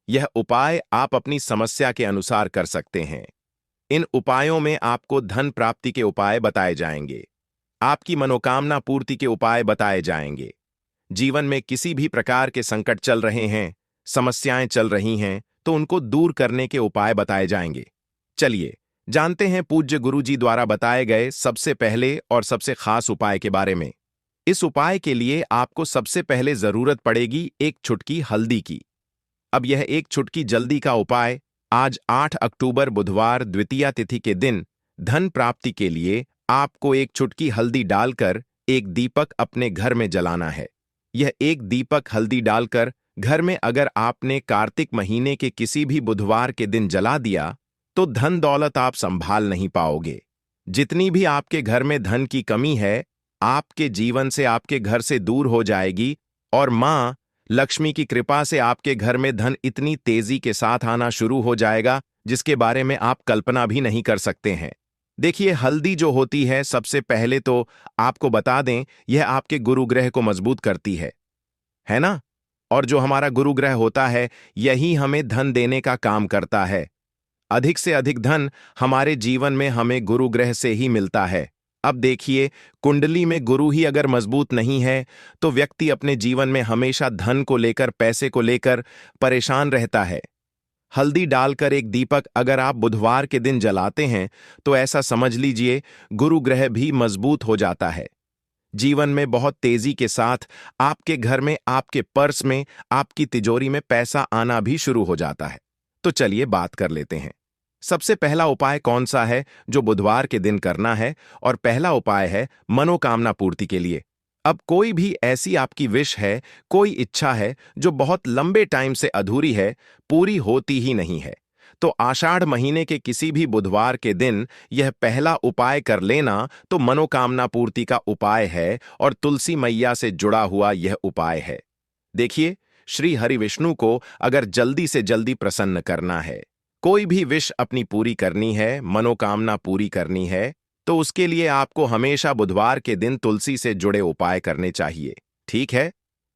यह उपाय आप अपनी समस्या के अनुसार कर सकते हैं। इन उपायों में आपको धन प्राप्ति के उपाय बताए जाएंगे, आपकी मनोकामना पूर्ति के उपाय बताए जाएंगे। जीवन में किसी भी प्रकार के संकट चल रहे हैं, समस्याएं चल रही हैं, तो उनको दूर करने के उपाय बताए जाएंगे। चलिए जानते हैं पूज्य गुरु जी द्वारा बताए गए सबसे पहले और सबसे खास उपाय के बारे में। इस उपाय के लिए आपको सबसे पहले जरूरत पड़ेगी एक चुटकी हल्दी की। अब यह एक चुटकी जल्दी का उपाय आज 8 अक्टूबर बुधवार द्वितीया तिथि के दिन धन प्राप्ति के लिए आपको एक चुटकी हल्दी डालकर एक दीपक अपने घर में जलाना है। यह एक दीपक हल्दी डालकर घर में अगर आपने कार्तिक महीने के किसी भी बुधवार के दिन जला दिया तो धन दौलत आप संभाल नहीं पाओगे। जितनी भी आपके घर में धन की कमी है, आपके जीवन से आपके घर से दूर हो जाएगी और मां लक्ष्मी की कृपा से आपके घर में धन इतनी तेजी के साथ आना शुरू हो जाएगा जिसके बारे में आप कल्पना भी नहीं कर सकते हैं। देखिए, हल्दी जो होती है, सबसे पहले तो आपको बता दें, यह आपके गुरु ग्रह को मजबूत करती है ना? और जो हमारा गुरु ग्रह होता है, यही हमें धन देने का काम करता है। अधिक से अधिक धन हमारे जीवन में हमें गुरु ग्रह से ही मिलता है। अब देखिए, कुंडली में गुरु ही अगर मजबूत नहीं है तो व्यक्ति अपने जीवन में हमेशा धन को लेकर, पैसे को लेकर परेशान रहता है। हल्दी डालकर एक दीपक अगर आप बुधवार के दिन जलाते हैं तो ऐसा समझ लीजिए गुरु ग्रह भी मजबूत हो जाता है। जीवन में बहुत तेजी के साथ आपके घर में, आपके पर्स में, आपकी तिजोरी में पैसा आना भी शुरू हो जाता है। तो चलिए बात कर लेते हैं। सबसे पहला उपाय कौन सा है जो बुधवार के दिन करना है? और पहला उपाय है मनोकामना पूर्ति के लिए। अब कोई भी ऐसी आपकी विश है, कोई इच्छा है जो बहुत लंबे टाइम से अधूरी है, पूरी होती ही नहीं है, तो आषाढ़ महीने के किसी भी बुधवार के दिन यह पहला उपाय कर लेना तो मनोकामना पूर्ति का उपाय है और तुलसी मैया से जुड़ा हुआ यह उपाय है। देखिए, श्री हरि विष्णु को अगर जल्दी से जल्दी प्रसन्न करना है, कोई भी विश अपनी पूरी करनी है, मनोकामना पूरी करनी है, तो उसके लिए आपको हमेशा बुधवार के दिन तुलसी से जुड़े उपाय करने चाहिए। ठीक है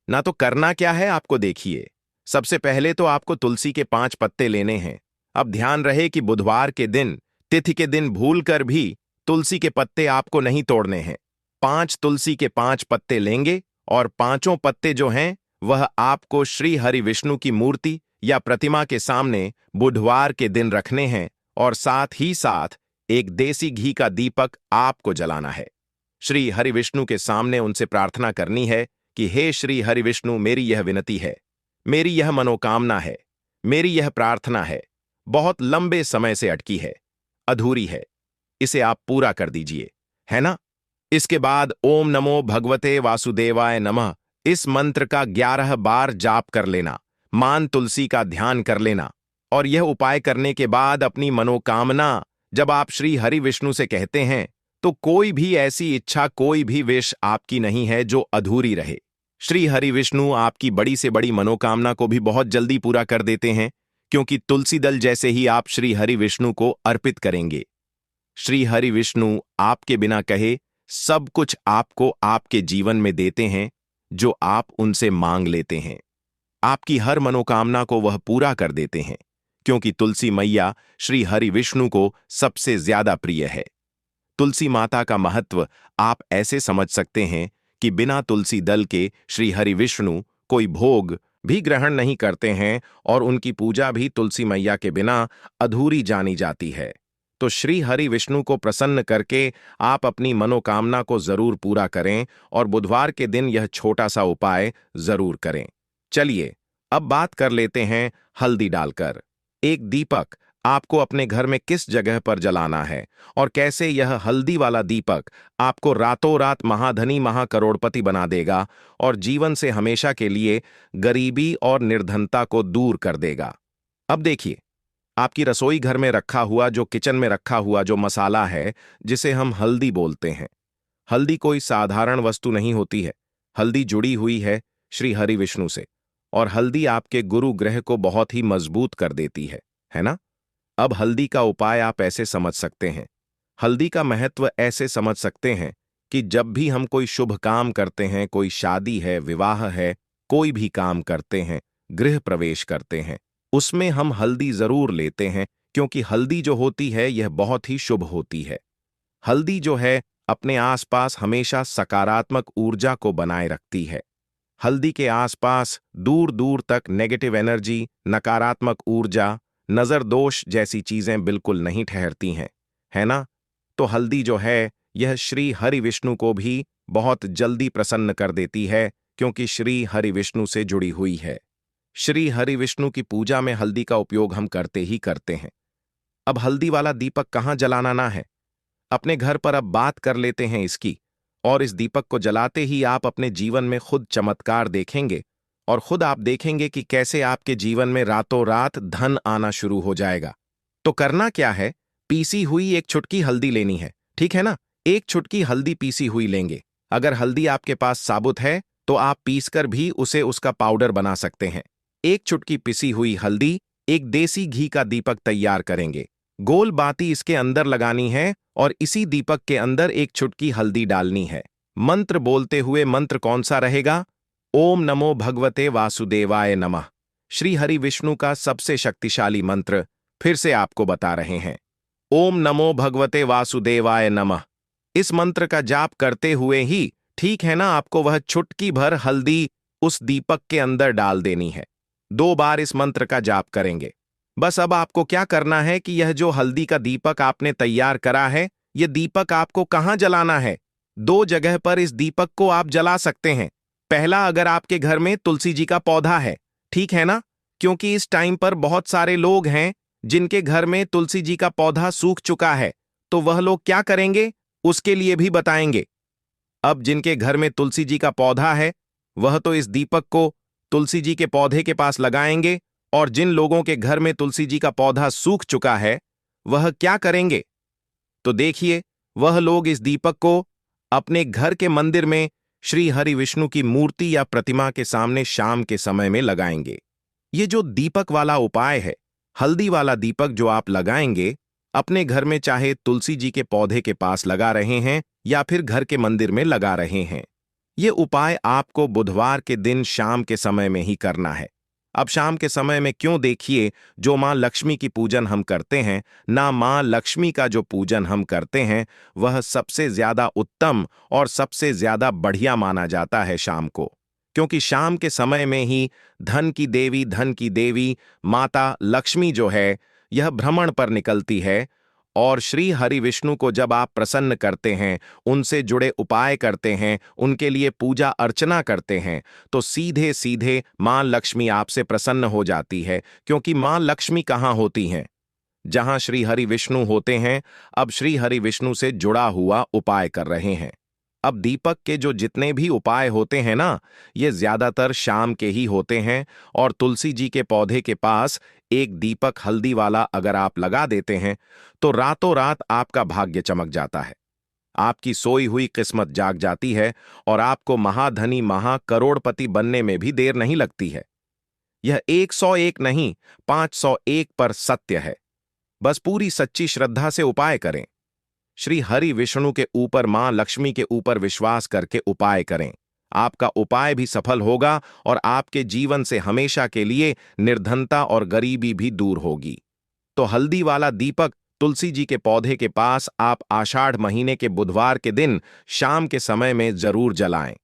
ना? तो करना क्या है आपको देखिए। सबसे पहले तो आपको तुलसी के 5 पत्ते लेने हैं। अब ध्यान रहे कि बुधवार के दिन, तिथि के दिन भूलकर भी तुलसी के पत्ते आपको नहीं तोड़ने हैं। 5 तुलसी के 5 पत्ते लेंगे और पांचों पत्ते जो हैं वह आपको श्री हरि विष्णु की मूर्ति या प्रतिमा के सामने बुधवार के दिन रखने हैं और साथ ही साथ एक देसी घी का दीपक आपको जलाना है। श्री हरि विष्णु के सामने उनसे प्रार्थना करनी है कि हे श्री हरि विष्णु, मेरी यह विनती है, मेरी यह मनोकामना है, मेरी यह प्रार्थना है, बहुत लंबे समय से अटकी है, अधूरी है, इसे आप पूरा कर दीजिए, है ना। इसके बाद ओम नमो भगवते वासुदेवाय नमः इस मंत्र का 11 बार जाप कर लेना, मान तुलसी का ध्यान कर लेना और यह उपाय करने के बाद अपनी मनोकामना जब आप श्री हरि विष्णु से कहते हैं तो कोई भी ऐसी इच्छा, कोई भी विश आपकी नहीं है जो अधूरी रहे। श्री हरि विष्णु आपकी बड़ी से बड़ी मनोकामना को भी बहुत जल्दी पूरा कर देते हैं, क्योंकि तुलसी दल जैसे ही आप श्री हरि विष्णु को अर्पित करेंगे। श्री हरि विष्णु आपके बिना कहे सब कुछ आपको आपके जीवन में देते हैं जो आप उनसे मांग लेते हैं। आपकी हर मनोकामना को वह पूरा कर देते हैं, क्योंकि तुलसी मैया श्री हरि विष्णु को सबसे ज्यादा प्रिय है। तुलसी माता का महत्व आप ऐसे समझ सकते हैं कि बिना तुलसी दल के श्री हरि विष्णु कोई भोग भी ग्रहण नहीं करते हैं और उनकी पूजा भी तुलसी मैया के बिना अधूरी जानी जाती है। तो श्री हरि विष्णु को प्रसन्न करके आप अपनी मनोकामना को जरूर पूरा करें और बुधवार के दिन यह छोटा सा उपाय जरूर करें। चलिए अब बात कर लेते हैं हल्दी डालकर एक दीपक आपको अपने घर में किस जगह पर जलाना है और कैसे यह हल्दी वाला दीपक आपको रातों रात महाधनी महाकरोड़पति बना देगा और जीवन से हमेशा के लिए गरीबी और निर्धनता को दूर कर देगा। अब देखिए, आपकी रसोई घर में रखा हुआ, जो किचन में रखा हुआ जो मसाला है जिसे हम हल्दी बोलते हैं, हल्दी कोई साधारण वस्तु नहीं होती है। हल्दी जुड़ी हुई है श्री हरि विष्णु से और हल्दी आपके गुरु ग्रह को बहुत ही मजबूत कर देती है ना। अब हल्दी का उपाय आप ऐसे समझ सकते हैं, हल्दी का महत्व ऐसे समझ सकते हैं कि जब भी हम कोई शुभ काम करते हैं, कोई शादी है, विवाह है, कोई भी काम करते हैं, गृह प्रवेश करते हैं, उसमें हम हल्दी जरूर लेते हैं, क्योंकि हल्दी जो होती है यह बहुत ही शुभ होती है। हल्दी जो है अपने आसपास हमेशा सकारात्मक ऊर्जा को बनाए रखती है। हल्दी के आसपास दूर दूर तक नेगेटिव एनर्जी, नकारात्मक ऊर्जा, नजर दोष जैसी चीजें बिल्कुल नहीं ठहरती हैं, है ना। तो हल्दी जो है यह श्री हरि विष्णु को भी बहुत जल्दी प्रसन्न कर देती है, क्योंकि श्री हरि विष्णु से जुड़ी हुई है। श्री हरि विष्णु की पूजा में हल्दी का उपयोग हम करते ही करते हैं। अब हल्दी वाला दीपक कहाँ जलाना ना है, अपने घर पर अब बात कर लेते हैं इसकी। और इस दीपक को जलाते ही आप अपने जीवन में खुद चमत्कार देखेंगे और खुद आप देखेंगे कि कैसे आपके जीवन में रातों रात धन आना शुरू हो जाएगा। तो करना क्या है, पीसी हुई एक चुटकी हल्दी लेनी है, ठीक है ना। एक चुटकी हल्दी पीसी हुई लेंगे। अगर हल्दी आपके पास साबुत है तो आप पीसकर भी उसे उसका पाउडर बना सकते हैं। एक चुटकी पिसी हुई हल्दी, एक देसी घी का दीपक तैयार करेंगे। गोल बाती इसके अंदर लगानी है और इसी दीपक के अंदर एक चुटकी हल्दी डालनी है। मंत्र बोलते हुए, मंत्र कौन सा रहेगा, ओम नमो भगवते वासुदेवाय नमः। श्री हरि विष्णु का सबसे शक्तिशाली मंत्र फिर से आपको बता रहे हैं, ओम नमो भगवते वासुदेवाय नमः। इस मंत्र का जाप करते हुए ही, ठीक है ना, आपको वह चुटकी भर हल्दी उस दीपक के अंदर डाल देनी है। 2 बार इस मंत्र का जाप करेंगे। बस अब आपको क्या करना है कि यह जो हल्दी का दीपक आपने तैयार करा है, यह दीपक आपको कहां जलाना है। 2 जगह पर इस दीपक को आप जला सकते हैं। पहला, अगर आपके घर में तुलसी जी का पौधा है, ठीक है ना, क्योंकि इस टाइम पर बहुत सारे लोग हैं जिनके घर में तुलसी जी का पौधा सूख चुका है, तो वह लोग क्या करेंगे उसके लिए भी बताएंगे। अब जिनके घर में तुलसी जी का पौधा है वह तो इस दीपक को तुलसी जी के पौधे के पास लगाएंगे, और जिन लोगों के घर में तुलसी जी का पौधा सूख चुका है वह क्या करेंगे, तो देखिए, वह लोग इस दीपक को अपने घर के मंदिर में श्री हरि विष्णु की मूर्ति या प्रतिमा के सामने शाम के समय में लगाएंगे। ये जो दीपक वाला उपाय है, हल्दी वाला दीपक जो आप लगाएंगे अपने घर में, चाहे तुलसी जी के पौधे के पास लगा रहे हैं या फिर घर के मंदिर में लगा रहे हैं, ये उपाय आपको बुधवार के दिन शाम के समय में ही करना है। अब शाम के समय में क्यों देखिए, जो माँ लक्ष्मी की पूजन हम करते हैं ना, माँ लक्ष्मी का जो पूजन हम करते हैं वह सबसे ज्यादा उत्तम और सबसे ज्यादा बढ़िया माना जाता है शाम को। क्योंकि शाम के समय में ही धन की देवी माता लक्ष्मी जो है यह भ्रमण पर निकलती है। और श्री हरि विष्णु को जब आप प्रसन्न करते हैं, उनसे जुड़े उपाय करते हैं, उनके लिए पूजा अर्चना करते हैं, तो सीधे सीधे मां लक्ष्मी आपसे प्रसन्न हो जाती है। क्योंकि मां लक्ष्मी कहाँ होती हैं? जहां श्री हरि विष्णु होते हैं। अब श्री हरि विष्णु से जुड़ा हुआ उपाय कर रहे हैं। अब दीपक के जो जितने भी उपाय होते हैं ना, ये ज्यादातर शाम के ही होते हैं। और तुलसी जी के पौधे के पास एक दीपक हल्दी वाला अगर आप लगा देते हैं तो रातों रात आपका भाग्य चमक जाता है, आपकी सोई हुई किस्मत जाग जाती है और आपको महाधनी महाकरोड़पति बनने में भी देर नहीं लगती है। यह 101 नहीं, 501 पर सत्य है। बस पूरी सच्ची श्रद्धा से उपाय करें। श्री हरि विष्णु के ऊपर, मां लक्ष्मी के ऊपर विश्वास करके उपाय करें। आपका उपाय भी सफल होगा और आपके जीवन से हमेशा के लिए निर्धनता और गरीबी भी दूर होगी। तो हल्दी वाला दीपक तुलसी जी के पौधे के पास आप आषाढ़ महीने के बुधवार के दिन शाम के समय में जरूर जलाएं।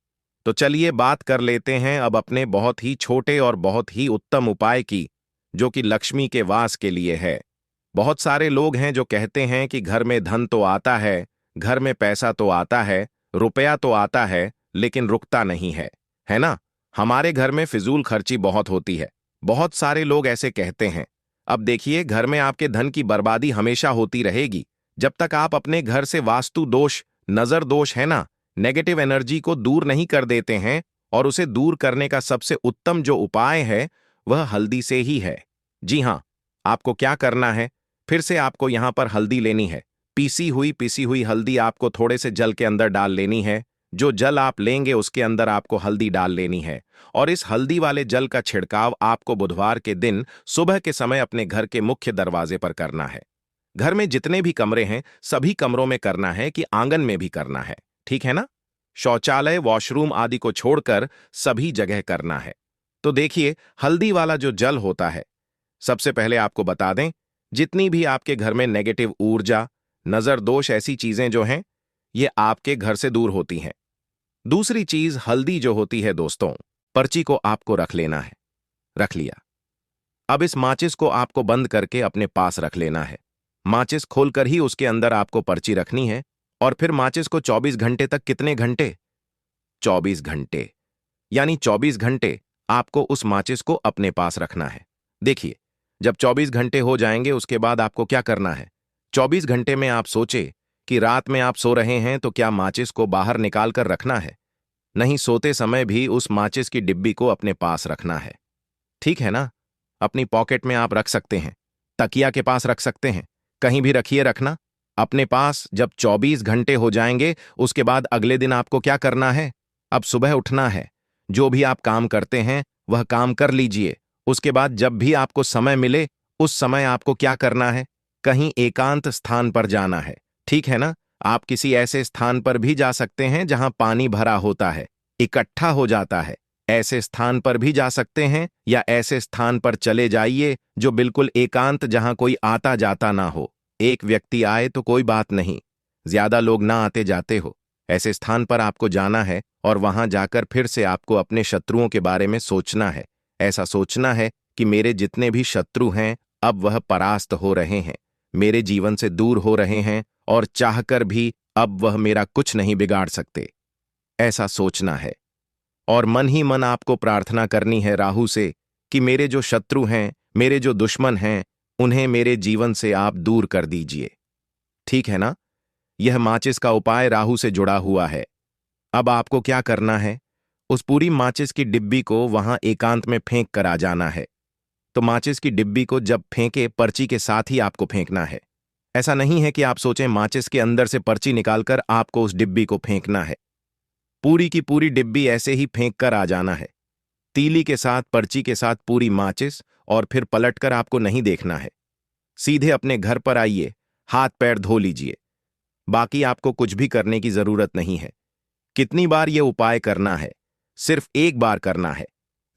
तो चलिए बात कर लेते हैं अब अपने बहुत ही छोटे और बहुत ही उत्तम उपाय की, जो कि लक्ष्मी के वास के लिए है। बहुत सारे लोग हैं जो कहते हैं कि घर में धन तो आता है, घर में पैसा तो आता है, रुपया तो आता है, लेकिन रुकता नहीं है ना? हमारे घर में फिजूल खर्ची बहुत होती है। बहुत सारे लोग ऐसे कहते हैं। अब देखिए, घर में आपके धन की बर्बादी हमेशा होती रहेगी जब तक आप अपने घर से वास्तु दोष, नजर दोष है ना, नेगेटिव एनर्जी को दूर नहीं कर देते हैं। और उसे दूर करने का सबसे उत्तम जो उपाय है वह हल्दी से ही है। जी हां, आपको क्या करना है, फिर से आपको यहां पर हल्दी लेनी है। पिसी हुई हल्दी आपको थोड़े से जल के अंदर डाल लेनी है। जो जल आप लेंगे उसके अंदर आपको हल्दी डाल लेनी है। और इस हल्दी वाले जल का छिड़काव आपको बुधवार के दिन सुबह के समय अपने घर के मुख्य दरवाजे पर करना है। घर में जितने भी कमरे हैं सभी कमरों में करना है, कि आंगन में भी करना है, ठीक है ना? शौचालय, वॉशरूम आदि को छोड़कर सभी जगह करना है। तो देखिए, हल्दी वाला जो जल होता है, सबसे पहले आपको बता दें, जितनी भी आपके घर में नेगेटिव ऊर्जा, नजर दोष, ऐसी चीजें जो हैं, ये आपके घर से दूर होती हैं। दूसरी चीज, हल्दी जो होती है दोस्तों, पर्ची को आपको रख लेना है। रख लिया। अब इस माचिस को आपको बंद करके अपने पास रख लेना है। माचिस खोलकर ही उसके अंदर आपको पर्ची रखनी है। और फिर माचिस को 24 घंटे तक, कितने घंटे? 24 घंटे, यानी 24 घंटे आपको उस माचिस को अपने पास रखना है। देखिए, जब 24 घंटे हो जाएंगे उसके बाद आपको क्या करना है? 24 घंटे में आप सोचे कि रात में आप सो रहे हैं तो क्या माचिस को बाहर निकाल कर रखना है? नहीं, सोते समय भी उस माचिस की डिब्बी को अपने पास रखना है। ठीक है ना? अपनी पॉकेट में आप रख सकते हैं, तकिया के पास रख सकते हैं, कहीं भी रखिए, रखना अपने पास। जब 24 घंटे हो जाएंगे उसके बाद अगले दिन आपको क्या करना है? अब सुबह उठना है, जो भी आप काम करते हैं वह काम कर लीजिए। उसके बाद जब भी आपको समय मिले उस समय आपको क्या करना है? कहीं एकांत स्थान पर जाना है, ठीक है ना? आप किसी ऐसे स्थान पर भी जा सकते हैं जहां पानी भरा होता है, इकट्ठा हो जाता है। ऐसे स्थान पर भी जा सकते हैं, या ऐसे स्थान पर चले जाइए जो बिल्कुल एकांत, जहां कोई आता जाता ना हो। एक व्यक्ति आए तो कोई बात नहीं, ज्यादा लोग ना आते जाते हो। ऐसे स्थान पर आपको जाना है और वहां जाकर फिर से आपको अपने शत्रुओं के बारे में सोचना है। ऐसा सोचना है कि मेरे जितने भी शत्रु हैं अब वह परास्त हो रहे हैं, मेरे जीवन से दूर हो रहे हैं, और चाहकर भी अब वह मेरा कुछ नहीं बिगाड़ सकते। ऐसा सोचना है। और मन ही मन आपको प्रार्थना करनी है राहु से कि मेरे जो शत्रु हैं, मेरे जो दुश्मन हैं, उन्हें मेरे जीवन से आप दूर कर दीजिए। ठीक है ना? यह माचिस का उपाय राहु से जुड़ा हुआ है। अब आपको क्या करना है? उस पूरी माचिस की डिब्बी को वहां एकांत में फेंक कर आ जाना है। तो माचिस की डिब्बी को जब फेंके, पर्ची के साथ ही आपको फेंकना है। ऐसा नहीं है कि आप सोचें माचिस के अंदर से पर्ची निकालकर आपको उस डिब्बी को फेंकना है। पूरी की पूरी डिब्बी ऐसे ही फेंक कर आ जाना है, तीली के साथ, पर्ची के साथ पूरी माचिस। और फिर पलटकर आपको नहीं देखना है, सीधे अपने घर पर आइए, हाथ पैर धो लीजिए। बाकी आपको कुछ भी करने की जरूरत नहीं है। कितनी बार यह उपाय करना है? सिर्फ एक बार करना है।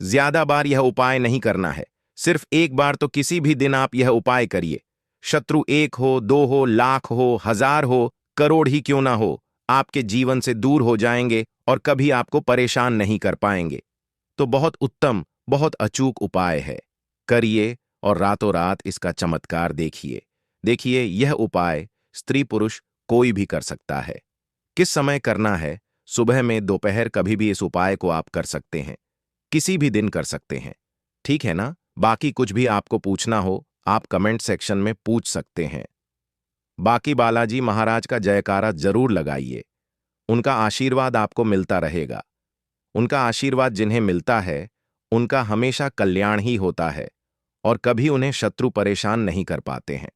ज्यादा बार यह उपाय नहीं करना है, सिर्फ एक बार तो किसी भी दिन आप यह उपाय करिए। शत्रु 1 हो, 2 हो, लाख हो, 1000 हो, करोड़ ही क्यों ना हो, आपके जीवन से दूर हो जाएंगे और कभी आपको परेशान नहीं कर पाएंगे। तो बहुत उत्तम, बहुत अचूक उपाय है। करिए और रातों रात इसका चमत्कार देखिए। देखिए, यह उपाय स्त्री पुरुष कोई भी कर सकता है। किस समय करना है? सुबह में, दोपहर, कभी भी इस उपाय को आप कर सकते हैं। किसी भी दिन कर सकते हैं। ठीक है ना? बाकी कुछ भी आपको पूछना हो, आप कमेंट सेक्शन में पूछ सकते हैं। बाकी बालाजी महाराज का जयकारा जरूर लगाइए। उनका आशीर्वाद आपको मिलता रहेगा। उनका आशीर्वाद जिन्हें मिलता है, उनका हमेशा कल्याण ही होता है और कभी उन्हें शत्रु परेशान नहीं कर पाते हैं।